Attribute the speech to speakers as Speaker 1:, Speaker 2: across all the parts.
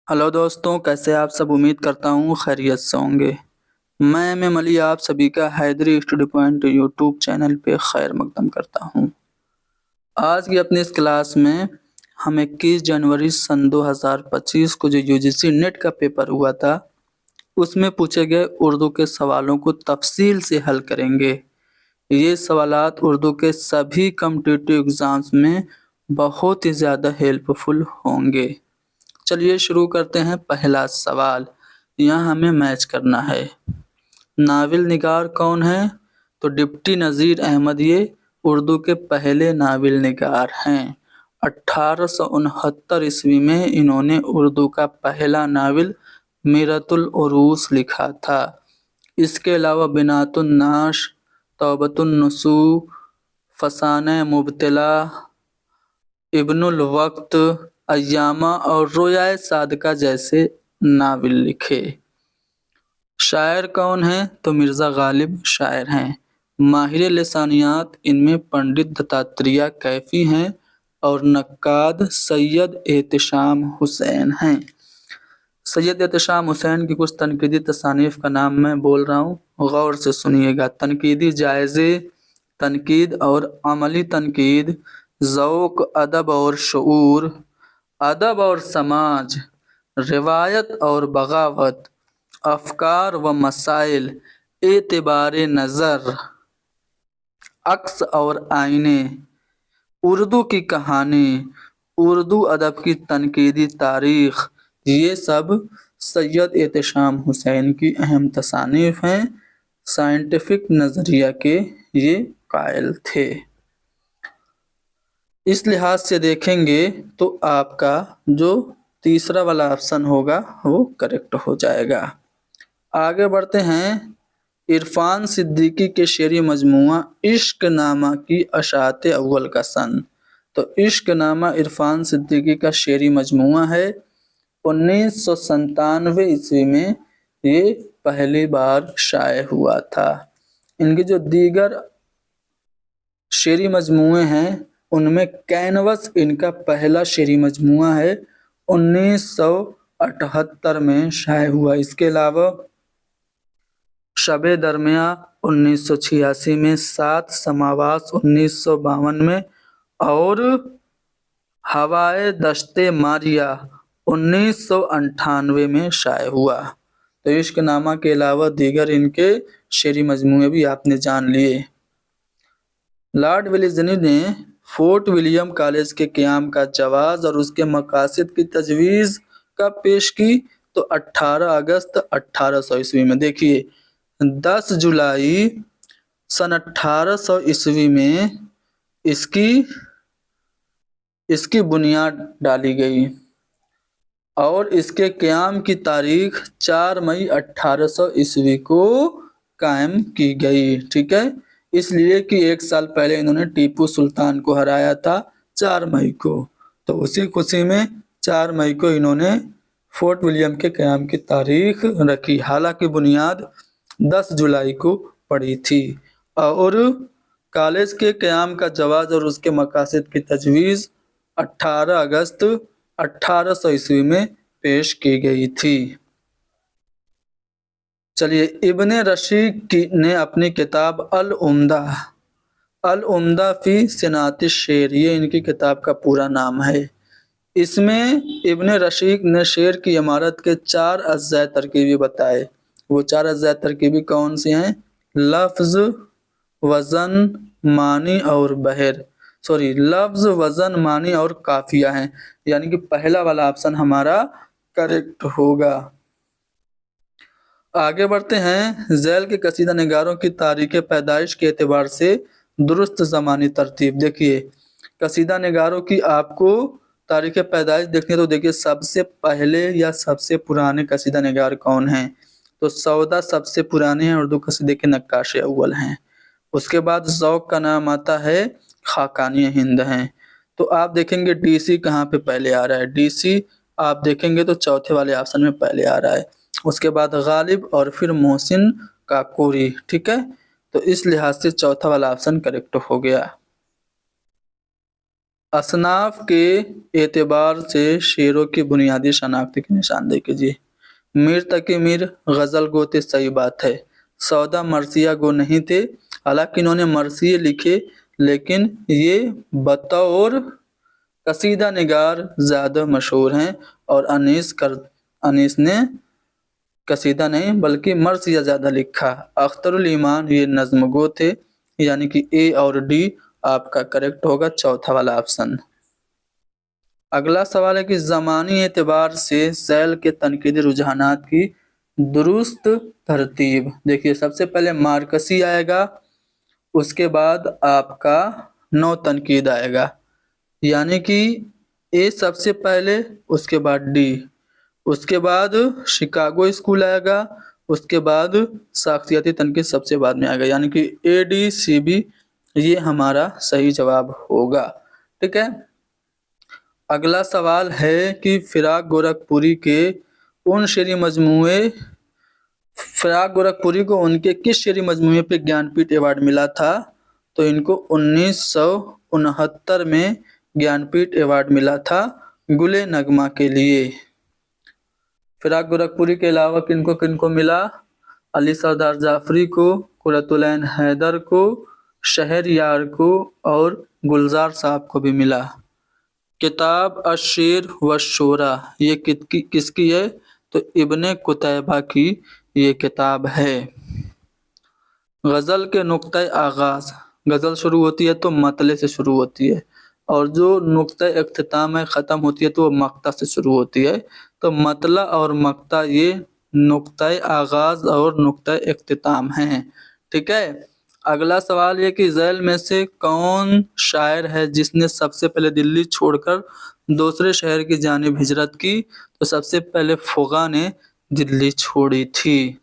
Speaker 1: Hello दोस्तों, कैसे आप सब। उम्मीद करता हूँ खैरियत से होंगे। मैं एम अली आप सभी का Haidari study point YouTube channel पे खैर मकदम करता हूँ। आज की अपनी इस क्लास में हम 21 जनवरी सन 2025 को जो यूजीसी नेट का पेपर हुआ था उसमें पूछे गए उर्दू के सवालों को तफसील से हल करेंगे। ये सवालात उर्दू के सभी कॉम्पिटिटिव एग्ज़ाम्स में बहुत ही ज़्यादा हेल्पफुल होंगे। चलिए शुरू करते हैं। पहला सवाल यहाँ हमें मैच करना है। नाविल निगार कौन है? तो डिप्टी नज़ीर अहमद ये उर्दू के पहले नाविल निगार हैं। 1869 ईस्वी में इन्होंने उर्दू का पहला नाविल मीरतुल उरूस लिखा था। इसके अलावा बिनातुन नाश, तौबतुन नुसू, फसाने मुब्तला, इब्नुल वक्त, अय्यामा और रोयाए सादका जैसे नावल लिखे। शायर कौन है? तो मिर्ज़ा गालिब शायर हैं। माहिर लिसानियात इनमें पंडित दत्तात्रेय कैफी हैं और नक्काद सैयद एहतशाम हुसैन हैं। सैयद एहतशाम हुसैन की कुछ तनकीदी तसानीफ का नाम मैं बोल रहा हूँ, गौर से सुनिएगा। तनकीदी जायज़े, तनकीद और अमली तनकीद, ज़ौक़, अदब और शऊर, अदब और समाज, रिवायत और बगावत, अफ़कार व मसाइल, एतबार नज़र, अक्स और आईने, उर्दू की कहानी, उर्दू अदब की तनकीदी तारीख़, ये सब सैयद एहतशाम हुसैन की अहम तसानीफ़ हैं। साइंटिफिक नज़रिया के ये कायल थे। इस लिहाज से देखेंगे तो आपका जो तीसरा वाला ऑप्शन होगा वो करेक्ट हो जाएगा। आगे बढ़ते हैं। इरफान सिद्दीकी के शेरी मजमुआ इश्क नामा की अशात अव्वल का सन। तो इश्क नामा इरफान सिद्दीकी का शेरी मजमुआ है। 1997 ईस्वी में ये पहली बार शाये हुआ था। इनके जो दीगर शेरी मजमुए हैं उनमें कैनवस इनका पहला शेरी मजमुआ है, 1978 में शाये हुआ। इसके अलावा शबे दरमिया 1986 में, सात समावास 1952 में और हवाए दश्ते मारिया 1998 में शाये हुआ। तो इश्क नामा के अलावा दीगर इनके शेरी मजमुए भी आपने जान लिए। लॉर्ड वेलेज़ली ने फोर्ट विलियम कॉलेज के क़याम का जवाज़ और उसके मकासद की तजवीज़ कब पेश की? तो 18 अगस्त 1800 ईस्वी में। देखिए 10 जुलाई सन 1800 ईस्वी में इसकी बुनियाद डाली गई और इसके क़याम की तारीख 4 मई 1800 ईस्वी को कायम की गई। ठीक है, इसलिए कि एक साल पहले इन्होंने टीपू सुल्तान को हराया था 4 मई को, तो उसी खुशी में 4 मई को इन्होंने फोर्ट विलियम के क़याम की तारीख रखी। हालांकि बुनियाद 10 जुलाई को पड़ी थी और कॉलेज के क़याम का जवाज़ और उसके मकासद की तजवीज़ 18 अगस्त 1800 ईस्वी में पेश की गई थी। चलिए, इब्न रशीद ने अपनी किताब अल उम्दा फी सिनात शेर, ये इनकी किताब का पूरा नाम है। इसमें इब्न रशीद ने शेर की इमारत के 4 अज्जा तरकीबी बताए। वो 4 अज्जा तरकीबी कौन से हैं? लफ्ज़, वज़न, मानी और बहर। लफ्ज़, वज़न, मानी और काफिया हैं। यानी कि पहला वाला ऑप्शन हमारा करेक्ट होगा। आगे बढ़ते हैं। झैल के कसीदा निगारों की तारीख़ पैदाइश के एतबार से दुरुस्त ज़मानी तरतीब। देखिए कसीदा निगारों की आपको तारीख़ पैदाइश देखनी है तो देखिए सबसे पहले या सबसे पुराने कसीदा निगार कौन हैं? तो सौदा सबसे पुराने हैं, उर्दू कसीदे के नक्काश अव्वल हैं। उसके बाद ज़ौक़ का नाम आता है, खाकानी हिंद हैं। तो आप देखेंगे डीसी कहाँ पे पहले आ रहा है? डीसी आप देखेंगे तो चौथे वाले ऑप्शन में पहले आ रहा है। उसके बाद गालिब और फिर मोहसिन काकोरी। ठीक है, तो इस लिहाज से चौथा वाला ऑप्शन करेक्ट हो गया। असनाफ के एतबार से शेरों की बुनियादी शनाख्त की निशानदेही कीजिए। मीर तकी मीर गज़ल गो थे, सही बात है। सौदा मरसिया गो नहीं थे, हालांकि इन्होंने मरसिए लिखे, लेकिन ये बतौर कसीदा निगार ज़्यादा मशहूर हैं। और अनीस ने कसीदा नहीं बल्कि मरसिया ज़्यादा लिखा। अख्तरुल ईमान ये नज़्म गो थे, यानी कि ए और डी आपका करेक्ट होगा, चौथा वाला ऑप्शन। अगला सवाल है कि ज़मानी एतबार से ज़ैल के तनकीदी रुझानात की दुरुस्त तरतीब। देखिए, सबसे पहले मार्कसी आएगा, उसके बाद आपका नौ तनकीद आएगा, यानी कि ए सबसे पहले, उसके बाद डी, उसके बाद शिकागो स्कूल आएगा, उसके बाद शख्सियती तनकीद सबसे बाद में आएगा, यानी कि ए डी सी बी ये हमारा सही जवाब होगा। ठीक है। अगला सवाल है कि फिराक गोरखपुरी के उन शेरी मजमूए फिराक गोरखपुरी को उनके किस शेरी मजमूए पे ज्ञानपीठ अवार्ड मिला था? तो इनको 1969 में ज्ञानपीठ अवार्ड मिला था गुले नगमा के लिए। फिराक गोरखपुरी के अलावा किनको किनको मिला? अली सरदार जाफरी को, कुरतुलैन हैदर को, शहरयार को और गुलजार साहब को भी मिला। किताब अश्शीर व शोरा ये किसकी है? तो इब्ने कुतैबा की ये किताब है। गज़ल के नुक्ते आगाज़, गज़ल शुरू होती है तो मतले से शुरू होती है, और जो नुक्ते इख्तिताम है ख़त्म होती है तो वो मक्ता से शुरू होती है। तो मतला और मक्ता ये नुक्ते आगाज़ और नुक्ते इख्तिताम हैं। ठीक है। अगला सवाल ये कि ज़ैल में से कौन शायर है जिसने सबसे पहले दिल्ली छोड़कर दूसरे शहर की जानिब हिजरत की? तो सबसे पहले फुगा ने दिल्ली छोड़ी थी।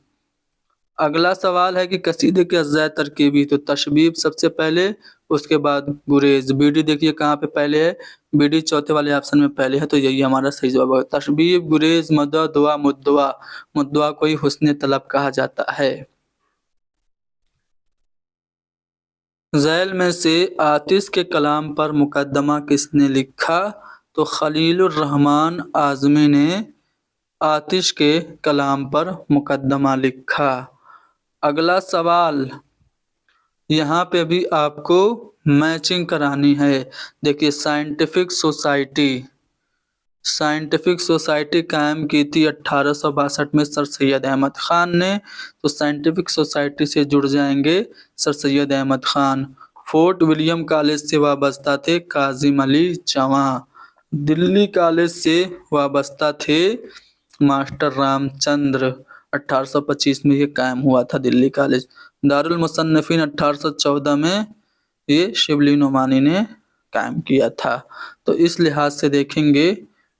Speaker 1: अगला सवाल है कि कसीदे के अज़्ज़ाए तरकीबी, तो तशबीब सबसे पहले, उसके बाद गुरेज। बीडी देखिए कहाँ पे पहले है, बीडी चौथे वाले ऑप्शन में पहले है, तो यही हमारा सही जवाब है। तशबीब, गुरेज, मदह, दुआ, मुद्दवा। मुद्दवा को ही हुस्न तलब कहा जाता है। ज़ैल में से आतिश के कलाम पर मुकदमा किसने लिखा? तो खलीलुर रहमान आज़मी ने आतिश के कलाम पर मुकदमा लिखा। अगला सवाल, यहाँ पे भी आपको मैचिंग करानी है। देखिए, साइंटिफिक सोसाइटी कायम की थी 1862 में सर सैयद अहमद ख़ान ने। तो साइंटिफिक सोसाइटी से जुड़ जाएंगे sir Syed Ahmad Khan. Fort William college से वाबस्ता थे काजिम अली जवां। दिल्ली कॉलेज से वाबस्ता थे मास्टर रामचंद्र। 1825 में ये कायम हुआ था दिल्ली कॉलेज। दारुल मुसन्निफीन 1814 में ये शिबली नोमानी ने कायम किया था। तो इस लिहाज से देखेंगे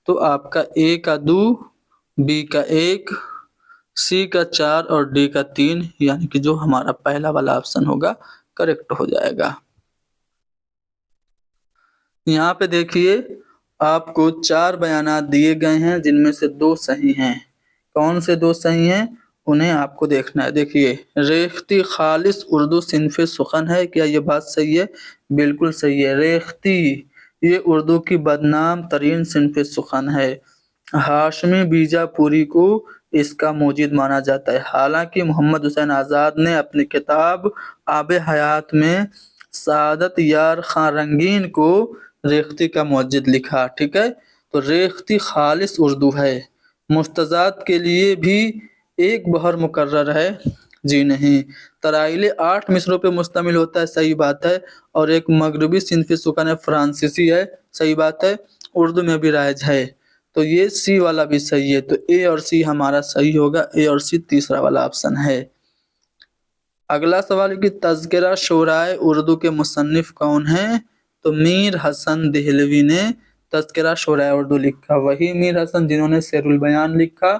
Speaker 1: तो आपका ए का 2, बी का 1, सी का 4 और डी का 3, यानी कि जो हमारा पहला वाला ऑप्शन होगा करेक्ट हो जाएगा। यहाँ पे देखिए आपको 4 बयानात दिए गए हैं जिनमें से 2 सही हैं। कौन से 2 सही हैं उन्हें आपको देखना है। देखिए, रेख्ती खालिस उर्दू सिनफ़े सुखन है, क्या ये बात सही है? बिल्कुल सही है। रेख्ती ये उर्दू की बदनाम तरीन सिनफ़े सुखन है। हाशमी बीजापुरी को इसका मोजिद माना जाता है। हालांकि मोहम्मद हुसैन आज़ाद ने अपनी किताब आब हयात में सादत यार खां रंगीन को रेख्ती का मोजिद लिखा। ठीक है। तो रेख्ती खालिस उर्दू है। मुस्तज़ाद के लिए भी एक बहर मुकर्रर है? जी नहीं। तराइले 8 मिसरों पे मुश्तमिल होता है, सही बात है। और एक मगरबी सिनफ़े सुखन है, फ्रांसीसी है, सही बात है। उर्दू में भी राइज है। तो ये सी वाला भी सही है। तो ए और सी हमारा सही होगा। ए और सी तीसरा वाला ऑप्शन है। अगला सवाल है कि तज़किरा शोराए उर्दू के मुसन्निफ कौन हैं? तो मीर हसन देहलवी ने तज़किरा शोराए उर्दू लिखा। वही मीर हसन जिन्होंने शेरुल बयान लिखा,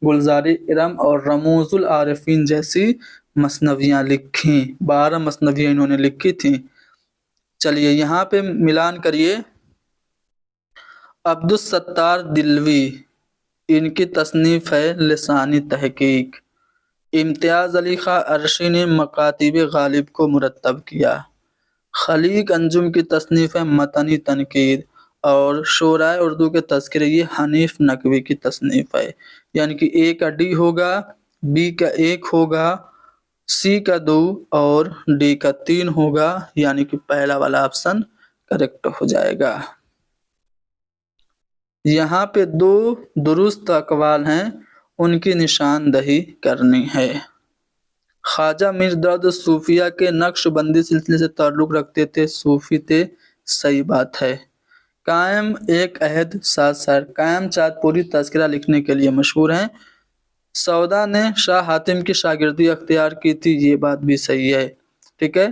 Speaker 1: गुलज़ारी इरम और रमूजुल आरिफीन जैसी मसनवियाँ लिखी। 12 मसनवियाँ इन्होंने लिखी थी। चलिए यहाँ पे मिलान करिए। अब्दुस सत्तार दिलवी, इनकी तसनीफ़ है लिसानी तहकीक। इम्तियाज़ अली खां अरशी ने मकातिब गालिब को मुरतब किया। خلیق انجم کی تصنیف ہے متنی تنقید، اور شعرائے اردو کے تذکرے یہ حنیف نقوی کی تصنیف ہے، یعنی کہ اے کا ڈی ہوگا، بی کا 1 ہوگا، سی کا 2 اور ڈی کا 3 ہوگا، یعنی کہ پہلا والا آپشن کریکٹ ہو جائے گا۔ یہاں پہ 2 درست اقوال ہیں، ان کی نشاندہی کرنی ہے۔ خواجہ میر درد صوفیہ کے نقش بندی سلسلے سے تعلق رکھتے تھے، صوفی تھے، صحیح بات ہے۔ قائم ایک عہد ساتھ ساتھ قائم چاند پوری تذکرہ لکھنے کے لیے مشہور ہیں۔ سودا نے شاہ حاتم کی شاگردی اختیار کی تھی، یہ بات بھی صحیح ہے، ٹھیک ہے۔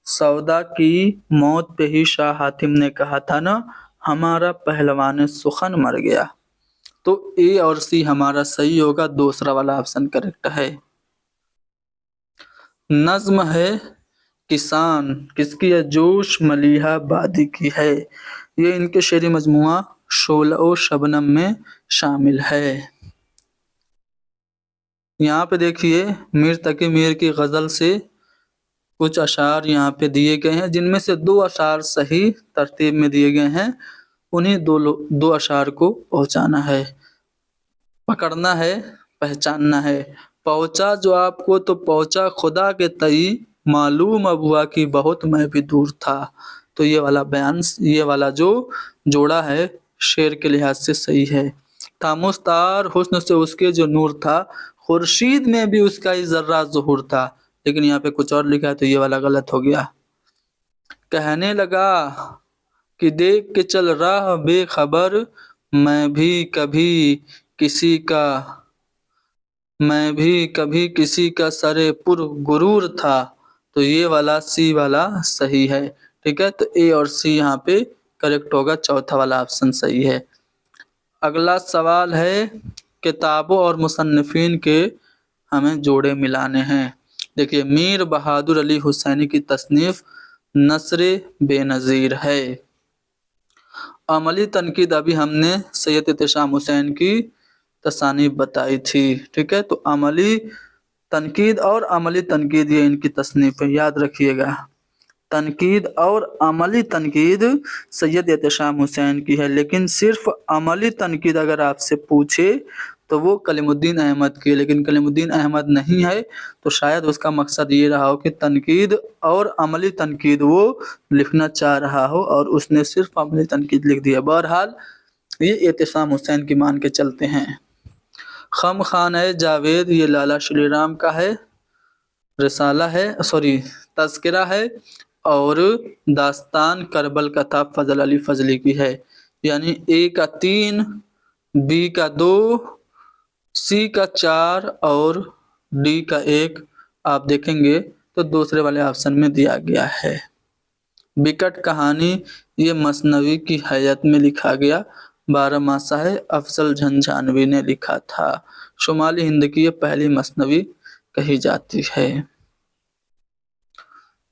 Speaker 1: سودا کی موت پہ ہی شاہ حاتم نے کہا تھا نا، ہمارا پہلوان سخن مر گیا، تو اے اور سی ہمارا صحیح ہوگا، دوسرا والا آپشن کریکٹ ہے۔ نظم ہے کسان، کس کی ہے؟ جوش ملیحہ بادی کی ہے، یہ ان کے شعری مجموعہ شعلہ و شبنم میں شامل ہے۔ یہاں پہ دیکھیے میر تقی میر کی غزل سے کچھ اشعار یہاں پہ دیے گئے ہیں، جن میں سے 2 اشعار صحیح ترتیب میں دیے گئے ہیں، انہیں 2 اشعار کو پہنچانا ہے، پکڑنا ہے، پہچاننا ہے۔ پہنچا جو آپ کو تو پہنچا خدا کے تئیں، معلوم اب ہوا کہ بہت میں بھی دور تھا، تو یہ والا بیان، یہ والا جو جوڑا ہے شعر کے لحاظ سے صحیح ہے۔ تھا مستعار حسن سے اس کے جو نور تھا، خورشید میں بھی اس کا ہی ذرہ ظہور تھا، لیکن یہاں پہ کچھ اور لکھا ہے تو یہ والا غلط ہو گیا۔ کہنے لگا کہ دیکھ کے چل راہ بے خبر، میں بھی کبھی کسی کا سرے پر غرور تھا، تو یہ والا سی والا صحیح ہے، ٹھیک ہے۔ تو اے اور سی یہاں پہ کریکٹ ہوگا، چوتھا والا آپشن صحیح ہے۔ اگلا سوال ہے، کتابوں اور مصنفین کے ہمیں جوڑے ملانے ہیں۔ دیکھیے میر بہادر علی حسینی کی تصنیف نثر بے نظیر ہے۔ عملی تنقید ابھی ہم نے سید احتشام حسین کی تصانیف بتائی تھی، ٹھیک ہے۔ تو عملی تنقید اور عملی تنقید یہ ان کی تصنیف ہے، یاد رکھیے گا۔ تنقید اور عملی تنقید سید احتشام حسین کی ہے، لیکن صرف عملی تنقید اگر آپ سے پوچھے تو وہ کلیم الدین احمد کی ہے، لیکن کلیم الدین احمد نہیں ہے، تو شاید اس کا مقصد یہ رہا ہو کہ تنقید اور عملی تنقید وہ لکھنا چاہ رہا ہو، اور اس نے صرف عملی تنقید لکھ دیا۔ بہرحال یہ احتشام حسین کی مان کے چلتے ہیں۔ خم خانہ جاوید یہ لالا شری رام کا ہے، رسالہ ہے، تذکرہ ہے، اور داستان کربل کا تھا فضل علی فضلی کی ہے، یعنی اے کا 3، بی کا 2، سی کا 4 اور ڈی کا 1 آپ دیکھیں گے تو دوسرے والے آپشن میں دیا گیا ہے۔ بکٹ کہانی یہ مثنوی کی حیت میں لکھا گیا 12 ماسہ ہے، افضل جھنجھانوی نے لکھا تھا، شمالی ہند کی یہ پہلی مثنوی کہی جاتی ہے۔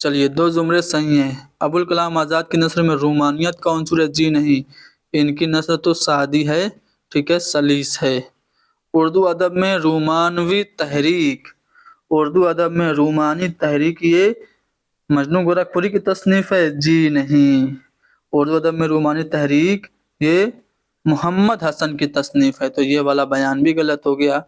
Speaker 1: چلیے 2 زمرے صحیح ہیں۔ ابوالکلام آزاد کی نثر میں رومانیت کا عنصر ہے، جی نہیں، ان کی نثر تو سادی ہے، ٹھیک ہے، سلیس ہے۔ اردو ادب میں رومانوی تحریک، اردو ادب میں رومانی تحریک یہ مجنوں گورکھپوری کی تصنیف ہے، جی نہیں، اردو ادب میں رومانی تحریک یہ محمد حسن کی تصنیف ہے، تو یہ والا بیان بھی غلط ہو گیا۔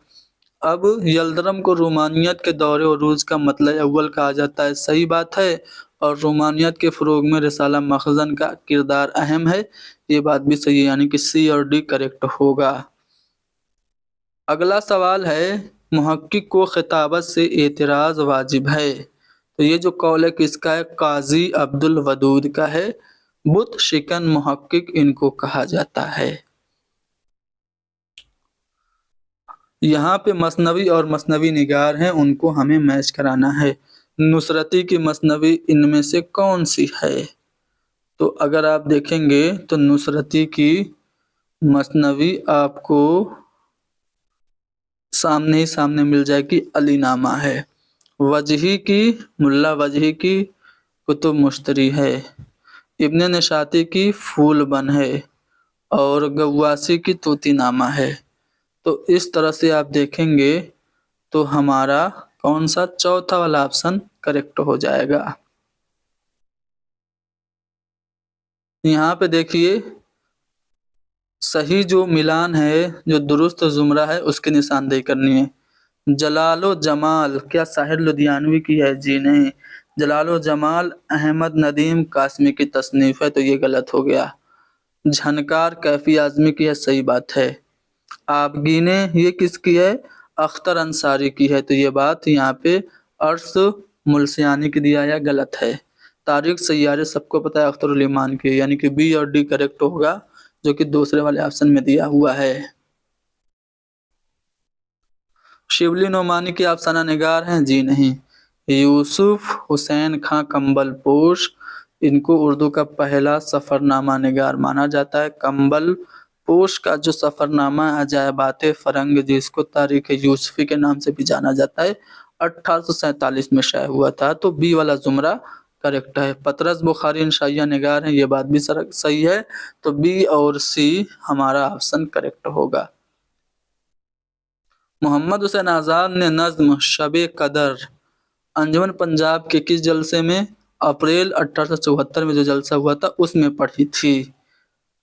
Speaker 1: اب یلدرم کو رومانیت کے دور عروج کا مطلع اول کہا جاتا ہے، صحیح بات ہے، اور رومانیت کے فروغ میں رسالہ مخزن کا کردار اہم ہے، یہ بات بھی صحیح ہے، یعنی کہ سی اور ڈی کریکٹ ہوگا۔ اگلا سوال ہے، محقق کو خطابت سے اعتراض واجب ہے، تو یہ جو قول ہے کس کا ہے؟ قاضی عبد الودود کا ہے، بت شکن محقق ان کو کہا جاتا ہے۔ یہاں پہ مثنوی اور مثنوی نگار ہیں، ان کو ہمیں میچ کرانا ہے۔ نصرتی کی مثنوی ان میں سے کون سی ہے؟ تو اگر آپ دیکھیں گے تو نصرتی کی مثنوی آپ کو سامنے ہی سامنے مل جائے گی، علی نامہ ہے۔ وجہی کی ملا وجہی کی کتب مشتری ہے، ابن نشاطی کی پھول بن ہے، اور غواصی کی طوطی نامہ ہے۔ تو اس طرح سے آپ دیکھیں گے تو ہمارا کون سا چوتھا والا آپشن کریکٹ ہو جائے گا۔ यहाँ पे देखिए सही जो मिलान है, जो दुरुस्त जुमरा है, उसकी निशानदेही करनी है। जलालो जमाल क्या साहिर लुधियानवी की है? जी नहीं। जलालो जमाल अहमद नदीम कासमी की तसनीफ है, तो ये गलत हो गया। झनकार कैफी आजमी की है, सही बात है। आपगीने ये किसकी है? अख्तर अंसारी की है, तो ये बात यहाँ पे अर्श मुल्सियानी की दिया है, गलत है। तारिक सैयारे सबको पता है अख्तर उल इमान की है, यानी कि बी और डी करेक्ट होगा, जो कि दूसरे वाले ऑप्शन में दिया हुआ है। शिवली नोमानी की अफसाना निगार हैं? जी नहीं। यूसुफ हुसैन खां कंबल पोश, इनको उर्दू का पहला सफरनामा निगार माना जाता है। कंबल पोश का जो सफरनामा अजायबात फरंग, जिसको तारीख यूसुफी के नाम से भी जाना जाता है, 1847 में शाया हुआ था, तो बी वाला जुमरा करेक्ट है। पतरस बुखारी इंशाइया निगार हैं, ये बात भी सही है, तो बी और सी हमारा ऑप्शन करेक्ट होगा। मोहम्मद हुसैन आज़ाद ने नज्म शब कदर अंजुमन पंजाब के किस जलसे में अप्रैल 1874 में जो जलसा हुआ था उसमें पढ़ी थी?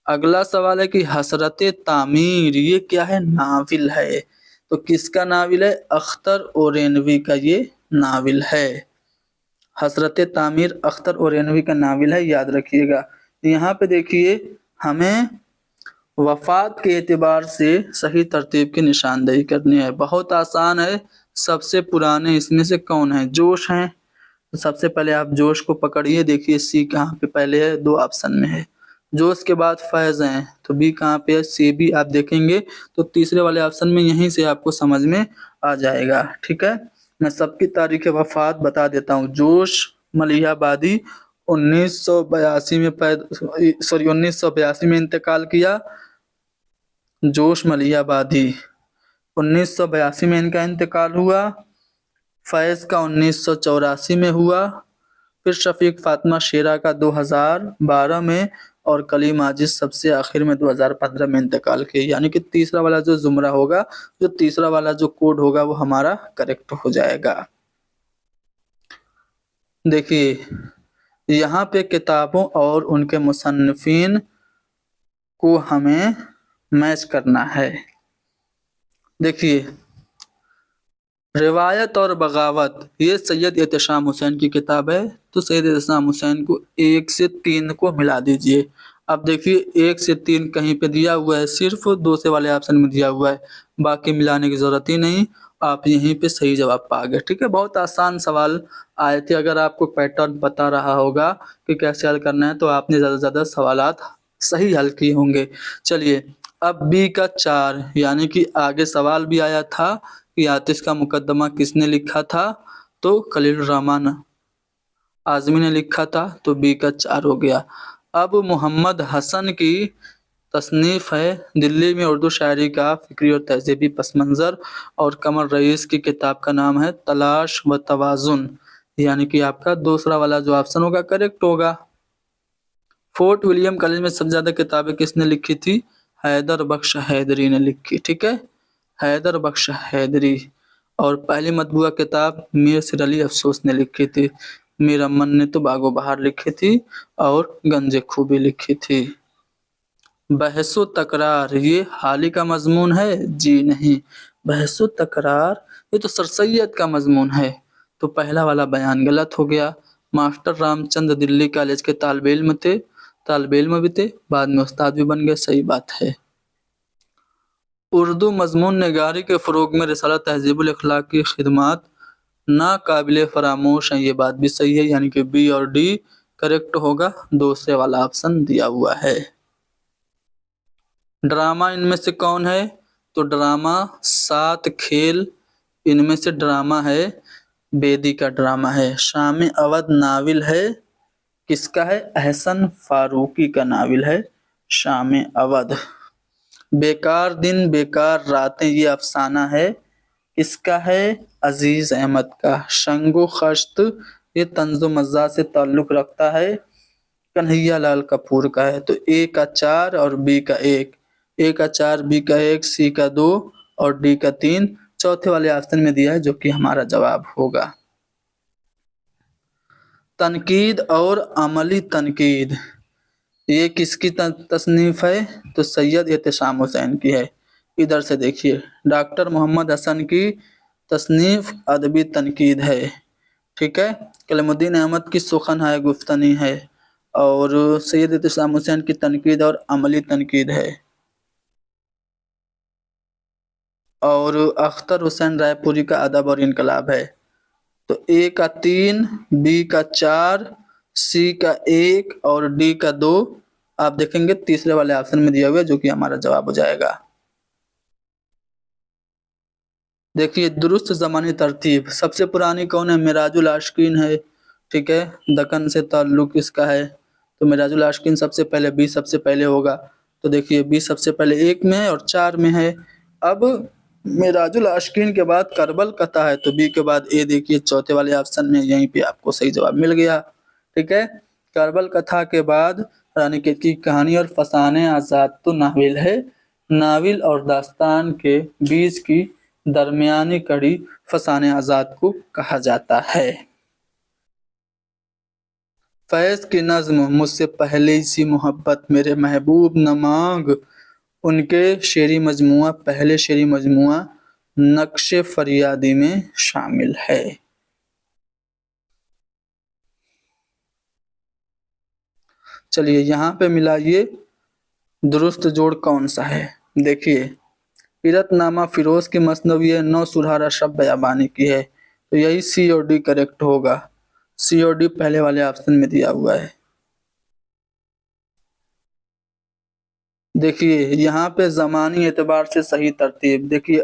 Speaker 1: अगला सवाल है कि हसरत तामीर ये क्या है? नाविल है। तो किसका नाविल है? अख्तर ओरेनवी का ये नाविल है। हसरत तामीर अख्तर ओरेनवी का नाविल है, याद रखिएगा। यहाँ पे देखिए हमें वफात के एतबार से सही तरतीब की निशानदेही करनी है। बहुत आसान है। सबसे पुराने इसमें से कौन है? जोश हैं। तो सबसे पहले आप जोश को पकड़िए, देखिए सी कहाँ पे पहले है, दो ऑप्शन में है। जोश के बाद फैज हैं, तो बी कहाँ पे है? सी भी आप देखेंगे तो तीसरे वाले ऑप्शन में, यहीं से आपको समझ में आ जाएगा। ठीक है, मैं सबकी तारीख वफात बता देता हूँ। जोश मलिहाबादी 1982 में 1982 में इंतकाल किया। जोश मलिहाबादी 1982 में इनका इंतकाल हुआ। फैज़ का 1984 में हुआ। फिर शफीक फातिमा शेरा का 2012 में, और कलीम आजिज सबसे आखिर में 2015 में इंतकाल किए। यानी कि तीसरा वाला जो जुमरा होगा, जो तीसरा वाला जो कोड होगा, वो हमारा करेक्ट हो जाएगा। देखिए यहाँ पे किताबों और उनके मुसन्निफीन को हमें मैच करना है। देखिए रिवायत और बगावत, ये सैयद एहतशाम हुसैन की किताब है, तो सैयद एहतशाम हुसैन को 1 से 3 को मिला दीजिए। अब देखिए 1 से 3 कहीं पे दिया हुआ है, सिर्फ 2 से वाले ऑप्शन में दिया हुआ है, बाकी मिलाने की ज़रूरत ही नहीं। आप यहीं पे सही जवाब पा गए। ठीक है, बहुत आसान सवाल आए थे। अगर आपको पैटर्न पता रहा होगा कि कैसे हल करना है, तो आपने ज़्यादा से ज़्यादा सवालात सही हल किए होंगे। चलिए अब बी का 4, यानी कि आगे सवाल भी आया था कि आतिश का मुकदमा किसने लिखा था, तो खलील रहमान आजमी ने लिखा था, तो बी का 4 हो गया। अब मोहम्मद हसन की तसनीफ है दिल्ली में उर्दू शायरी का फिक्री और तहजीबी पस मंज़र, और कमर रईस की किताब का नाम है तलाश व तवाज़ुन, यानी कि आपका दूसरा वाला जो ऑप्शन होगा करेक्ट होगा। फोर्ट विलियम कॉलेज में सबसे ज्यादा किताबें किसने लिखी थी? हैदर बख्श हैदरी ने लिखी। ठीक है, हैदर बख्श हैदरी। और पहली मतबूआ किताब मीर सिर अली अफसोस ने लिखी थी। मीर अमन ने तो बागो बहार लिखी थी और गंजे खूबी लिखी थी। बहसो तकरार ये हाल ही का मजमून है? जी नहीं। बहसो तकरार ये तो सर सैयद का मजमून है, तो पहला वाला बयान गलत हो गया। मास्टर रामचंद्र दिल्ली कॉलेज के तालिब इल्म थे, तालिब इल्म भी थे, बाद में उस्ताद भी बन गए, सही बात है। उर्दू मजमून नगारी के फ़रोग़ में रिसाला तहज़ीबुल अखलाक की खिदमात नाकाबिले फरामोश हैं, ये बात भी सही है, यानी कि बी और डी करेक्ट होगा, दूसरे वाला ऑप्शन दिया हुआ है। ड्रामा इनमें से कौन है? तो ड्रामा 7 खेल इनमें से ड्रामा है, बेदी का ड्रामा है। शाम अवध नाविल है, किसका है? अहसन फारूकी का नाविल है शाम अवध। बेकार दिन बेकार रातें ये अफसाना है, किसका है? अजीज अहमद का। शंगो खश्त ये तंज़ो मज़ा से ताल्लुक़ रखता है, कन्हैया लाल कपूर का है। तो ए का 4 और बी का 1, ए का 4, बी का 1, सी का 2 और डी का 3 चौथे वाले ऑप्शन में दिया है, जो कि हमारा जवाब होगा। तनकीद और अमली तनकीद, یہ کس کی تصنیف ہے؟ تو سید احتشام حسین کی ہے۔ ادھر سے دیکھیے، ڈاکٹر محمد حسن کی تصنیف ادبی تنقید ہے، ٹھیک ہے۔ کلیم الدین احمد کی سخن ہے گفتنی ہے، اور سید احتشام حسین کی تنقید اور عملی تنقید ہے، اور اختر حسین رائے پوری کا ادب اور انقلاب ہے۔ تو اے کا 3، بی کا 4، سی کا 1 اور ڈی کا 2 آپ دیکھیں گے تیسرے والے آپشن میں دیا ہوا ہے، جو کہ ہمارا جواب ہو جائے گا۔ دیکھیے درست زمانی ترتیب، سب سے پرانی کون ہے؟ معراج العاشقین ہے، ٹھیک ہے، دکن سے تعلق اس کا ہے، تو معراج العاشقین سب سے پہلے، بی سب سے پہلے ہوگا۔ تو دیکھیے بی سب سے پہلے 1 میں ہے اور 4 میں ہے۔ اب معراج العاشقین کے بعد کربل کتھا ہے، تو بی کے بعد اے دیکھیے چوتھے والے آپشن میں، یہیں پہ آپ کو صحیح جواب مل گیا، ٹھیک ہے۔ کربل کتھا کے بعد رانی کیت کی کہانی اور فسانے آزاد تو ناول ہے، ناول اور داستان کے بیچ کی درمیانی کڑی فسانے آزاد کو کہا جاتا ہے۔ فیض کی نظم مجھ سے پہلے سی محبت میرے محبوب نہ مانگ، ان کے شعری مجموعہ پہلے شعری مجموعہ نقش فریادی میں شامل ہے۔ چلیے یہاں پہ ملائیے درست جوڑ کون سا ہے۔ دیکھیے پیرت نامہ فیروز کی مثنوی ہے، 9 سرہارا شب بیابانی کی ہے، تو یہی سی اور ڈی کریکٹ ہوگا۔ سی اور ڈی پہلے والے آپشن میں دیا ہوا ہے۔ دیکھیے یہاں پہ زمانی اعتبار سے صحیح ترتیب، دیکھیے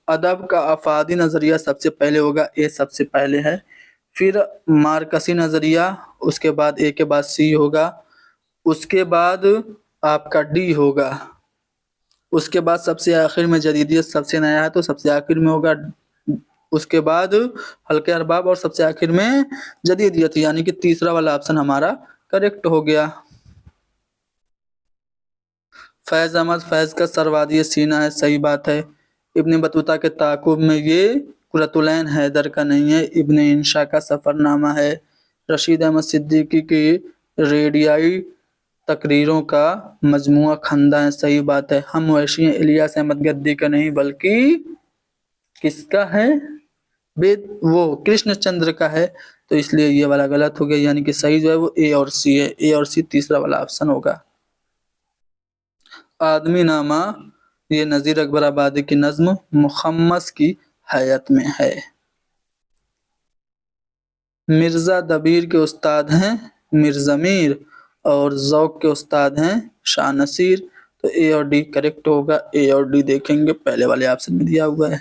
Speaker 1: ادب کا افادی نظریہ سب سے پہلے ہوگا، اے سب سے پہلے ہے، پھر مارکسی نظریہ، اس کے بعد اے کے بعد سی ہوگا، اس کے بعد آپ کا ڈی ہوگا، اس کے بعد سب سے آخر میں جدیدیت سب سے نیا ہے تو سب سے آخر میں ہوگا، اس کے بعد حلقہ ارباب اور سب سے آخر میں جدیدیت، یعنی کہ تیسرا والا آپشن ہمارا کریکٹ ہو گیا۔ فیض احمد فیض کا سروادی سینہ ہے، صحیح بات ہے۔ ابن بطوطہ کے تعاقب میں یہ قرۃ العین حیدر کا نہیں ہے، ابن انشا کا سفر نامہ ہے۔ رشید احمد صدیقی کی ریڈیائی تقریروں کا مجموعہ خندہ ہے، صحیح بات ہے۔ ہم وحشی ہیں الیاس احمد گدی کا نہیں بلکہ کس کا ہے؟ وہ کرشن چندر کا ہے، تو اس لیے یہ والا غلط ہو گیا، یعنی کہ صحیح جو ہے وہ اے اور سی ہے، اے اور سی تیسرا والا آپشن ہوگا۔ آدمی نامہ یہ نذیر اکبر آبادی کی نظم مخمس کی حیات میں ہے۔ مرزا دبیر کے استاد ہیں مرزا میر، اور ذوق کے استاد ہیں شاہ نصیر، تو اے اور ڈی کریکٹ ہوگا۔ اے اور ڈی دیکھیں گے پہلے والے آپشن میں دیا ہوا ہے۔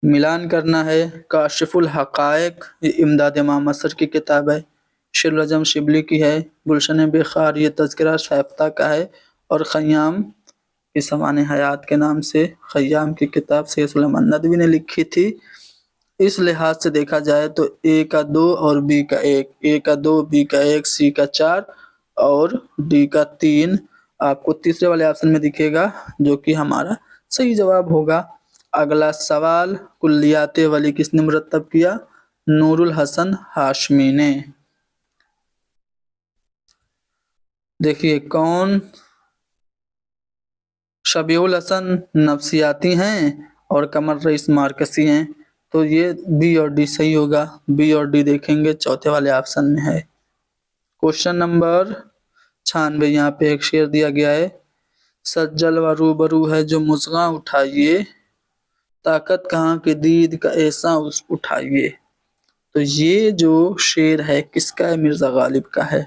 Speaker 1: ملان کرنا ہے، کاشف الحقائق یہ امداد امام مصر کی کتاب ہے، شیر العجم شبلی کی ہے، گلشن بخار یہ تذکرہ شائفتہ کا ہے، اور خیام کی سمان حیات کے نام سے خیام کی کتاب سید سلیمان ندوی نے لکھی تھی۔ اس لحاظ سے دیکھا جائے تو اے کا 2 اور بی کا 1، اے کا 2 بی کا 1 سی کا 4 اور ڈی کا 3 آپ کو تیسرے والے آپشن میں دکھے گا، جو کہ ہمارا صحیح جواب ہوگا۔ اگلا سوال، کلیات ولی کس نے مرتب کیا؟ نور الحسن ہاشمی نے۔ دیکھیے کون؟ شبیہ الحسن نفسیاتی ہیں اور قمر رئیس مارکسی ہیں، تو یہ بی اور ڈی صحیح ہوگا۔ بی اور ڈی دیکھیں گے چوتھے والے آپشن میں ہے۔ کوشچن نمبر 96 یہاں پہ ایک شعر دیا گیا ہے، سجل و روبرو ہے جو مصغا اٹھائیے، طاقت کہاں کی دید کا ایسا اٹھائیے، تو یہ جو شعر ہے کس کا ہے؟ مرزا غالب کا ہے۔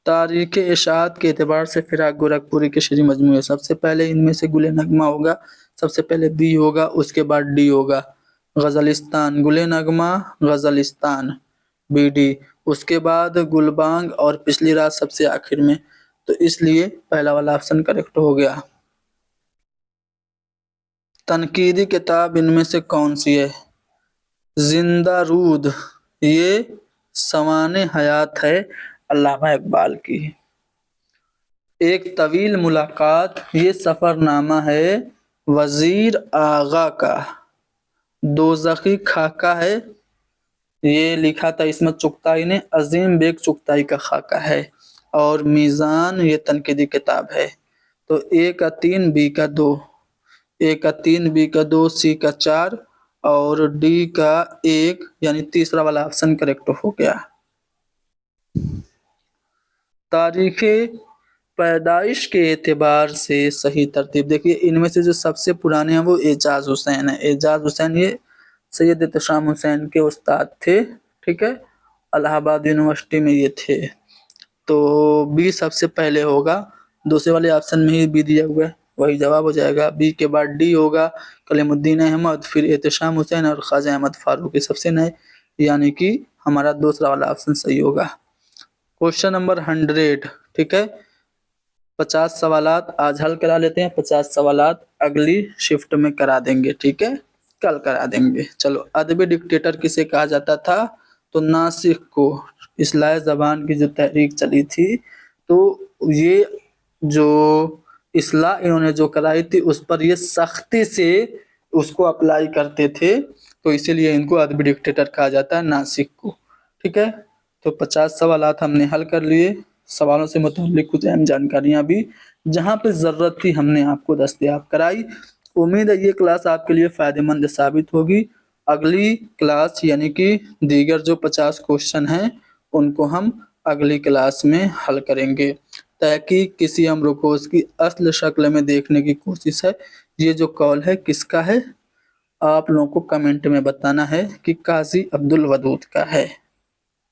Speaker 1: تاریخ اشاعت کے اعتبار سے فراق گورکھپوری کے شعری مجموعے، سب سے پہلے ان میں سے گل نغمہ ہوگا، سب سے پہلے بی ہوگا، اس کے بعد ڈی ہوگا۔ غزلستان، گل نغمہ غزلستان، بی ڈی، اس کے بعد گلبانگ اور پچھلی رات سب سے آخر میں، تو اس لیے پہلا والا آپشن کریکٹ ہو گیا۔ تنقیدی کتاب ان میں سے کون سی ہے؟ زندہ رود یہ سوانح حیات ہے علامہ اقبال کی۔ ایک طویل ملاقات یہ سفر نامہ ہے وزیر آغا کا۔ دوزخی خاکہ ہے ये लिखा था इसमेत चुगताई ने, अजीम बेग चुगताई का खाका है। और मीज़ान ये तनकीदी किताब है। तो ए का 3, बी का 2, ए का 3, बी का 2, सी का 4 और डी का 1, यानी तीसरा वाला ऑप्शन करेक्ट हो गया। तारीख पैदाइश के एतबार से सही तरतीब, देखिए इनमें से जो सबसे पुराने हैं वो एजाज हुसैन है। एजाज हुसैन ये सैयद एहतशाम हुसैन के उस्ताद थे, ठीक है, इलाहाबाद यूनिवर्सिटी में ये थे। तो बी सबसे पहले होगा, दूसरे वाले ऑप्शन में ही बी दिया हुआ है, वही जवाब हो जाएगा। बी के बाद डी होगा, कलीमुद्दीन अहमद, फिर एहतशाम हुसैन और ख्वाजा अहमद फारूकी सबसे नए, यानी कि हमारा दूसरा वाला ऑप्शन सही होगा। क्वेश्चन नंबर 100, ठीक है, 50 सवालात आज हल करा लेते हैं, 50 सवालात अगली शिफ्ट में करा देंगे, ठीक है, कल करा देंगे। चलो, अदबी डिक्टेटर किसे कहा जाता था? तो नासिक को, इस्लाह ज़बान की जो तहरीक चली थी, तो ये जो इस्लाह इन्होंने जो कराई थी उस पर ये सख्ती से उसको अप्लाई करते थे, तो इसीलिए इनको अदबी डिक्टेटर कहा जाता है, नासिक को, ठीक है। तो 50 सवालात हमने हल कर लिए, सवालों से मुताल्लिक कुछ अहम जानकारियाँ भी जहाँ पे ज़रूरत थी हमने आपको दस्तयाब कराई। उम्मीद है ये क्लास आपके लिए फ़ायदेमंद साबित होगी। अगली क्लास यानी कि दीगर जो 50 क्वेश्चन हैं उनको हम अगली क्लास में हल करेंगे। तहकीक किसी अम्र को उसकी असल शक्ल में देखने की कोशिश है। ये जो कॉल है किसका है? आप लोगों को कमेंट में बताना है कि काजी अब्दुल वदूद का है।